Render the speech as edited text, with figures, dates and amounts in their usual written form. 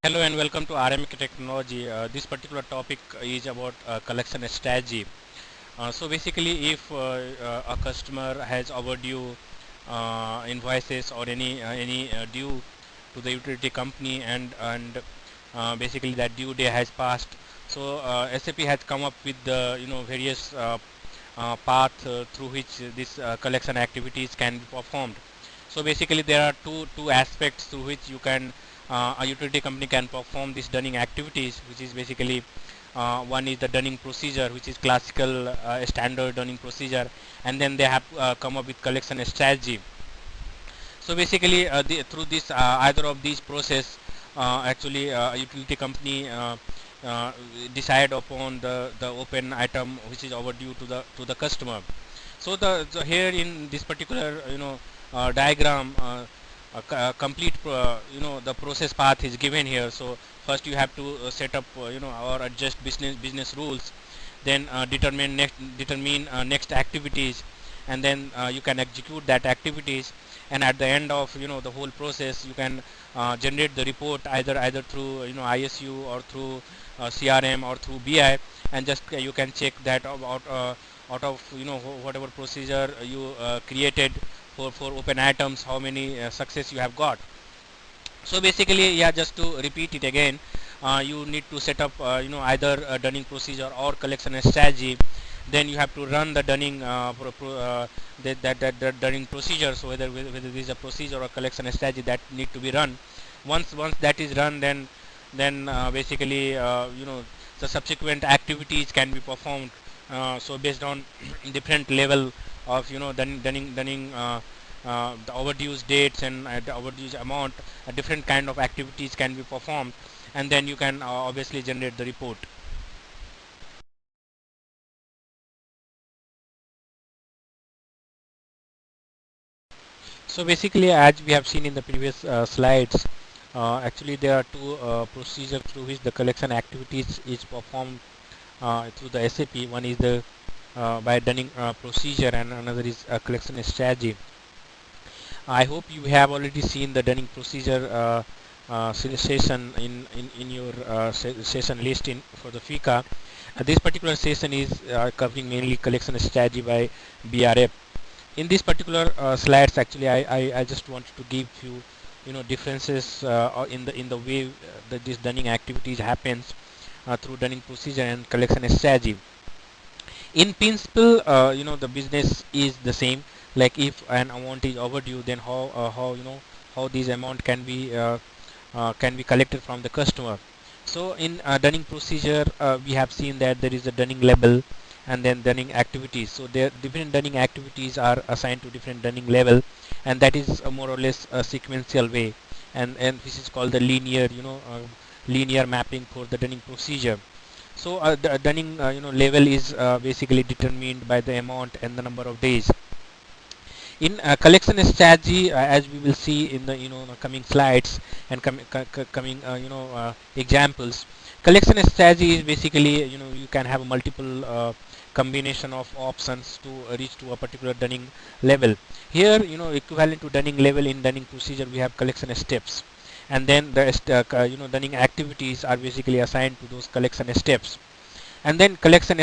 Hello and welcome to RMK Technology. This particular topic is about collection strategy. So basically, if a customer has overdue invoices or any due to the utility company, and basically that due day has passed, so SAP has come up with the various path through which this collection activities can be performed. So basically there are two aspects through which you can a utility company can perform these dunning activities, which is basically one is the dunning procedure, which is classical standard dunning procedure, and then they have come up with collection strategy. So basically through this either of these process, actually a utility company uh, decide upon the open item which is overdue to the customer. So the here in this particular diagram, complete the process path is given here. So first you have to set up or adjust business rules, then determine next activities, and then you can execute that activities, and at the end of the whole process you can generate the report either through ISU or through CRM or through BI, and just you can check that out of whatever procedure you created for open items, how many success you have got. So basically, yeah, just to repeat it again, you need to set up either a dunning procedure or collection strategy. Then you have to run the dunning that dunning procedure. So whether this is a procedure or collection strategy that need to be run. Once that is run, then basically the subsequent activities can be performed. So based on different level of dunning the overdues dates and the overdues amount, a different kind of activities can be performed, and then you can obviously generate the report. So basically, as we have seen in the previous slides, actually there are two procedures through which the collection activities is performed through the SAP. One is the by dunning procedure, and another is collection strategy. I hope you have already seen the dunning procedure session in your session list in for the FICA. This particular session is covering mainly collection strategy by BRF. In this particular slides, actually, I just wanted to give you differences in the way that this dunning activities happens through dunning procedure and collection strategy. In principle, the business is the same. Like if an amount is overdue, then how how this amount can be collected from the customer. So in dunning procedure, we have seen that there is a dunning level and then dunning activities. So there different dunning activities are assigned to different dunning level, and that is more or less a sequential way, and this is called the linear mapping for the dunning procedure. So the dunning level is basically determined by the amount and the number of days. In collection strategy, as we will see in the the coming slides and coming examples, collection strategy is basically you can have multiple combination of options to reach to a particular dunning level. Here equivalent to dunning level in dunning procedure, we have collection steps, and then the dunning activities are basically assigned to those collection steps, and then collection